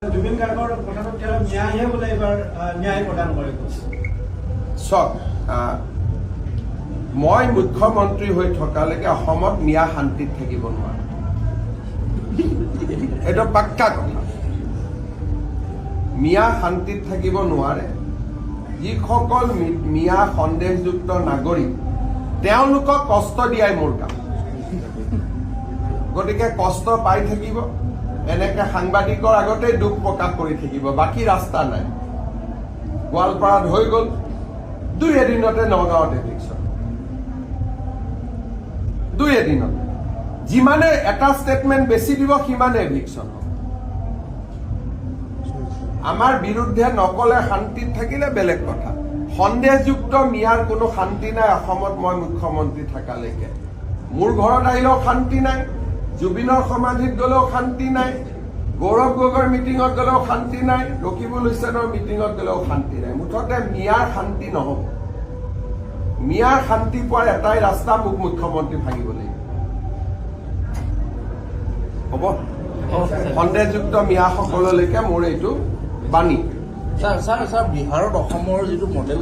জুবিন গাৰ্গৰ কথাটো তেওঁ ন্যায়হে বোলে এইবাৰ ন্যায় প্ৰদান কৰিব। চাওক, মই মুখ্যমন্ত্ৰী হৈ থকালৈকে অসমত মিয়া শান্তিত থাকিব নোৱাৰে, এইটো পাক্কা কথা। মিয়া শান্তিত থাকিব নোৱাৰে। যিসকল মিয়া সন্দেহযুক্ত নাগৰিক, তেওঁলোকক কষ্ট দিয়াই মোৰ কাম। গতিকে কষ্ট পাই থাকিব, এনেকে সাংবাদিকৰ আগতে দুখ প্ৰকাশ কৰি থাকিব, বাকী ৰাস্তা নাই। গোৱালপাৰাত হৈ গ'ল, 2 এদিনতে নগাঁৱত এভিকশ্যন, 2 এদিনতে। যিমানে এটা ষ্টেটমেণ্ট বেছি দিব সিমানে এভিকশ্যন হ'ব। আমাৰ বিৰুদ্ধে নকলে শান্তিত থাকিলে বেলেগ কথা। সন্দেহযুক্ত মিয়াৰ কোনো শান্তি নাই অসমত। মই মুখ্যমন্ত্ৰী থকালৈকে মোৰ ঘৰত আহিলেও শান্তি নাই, জুবিনৰ সমাধিত গ'লেও শান্তি নাই, গৌৰৱ গগৈৰ মিটিঙত গ'লেও শান্তি নাই, ৰকিবুল হুছেইনৰ মিটিঙত গ'লেও শান্তি নাই। মুঠতে মিয়াৰ শান্তি নহ'ব। মিয়াৰ শান্তি পোৱাৰ এটাই ৰাস্তা, মোক মুখ্যমন্ত্ৰী ভাঙিব লাগিব। হ'ব, সন্দেহযুক্ত মিয়াসকললৈকে মোৰ এইটো বাণী। ছাৰ বিহাৰত অসমৰ যিটো মডেল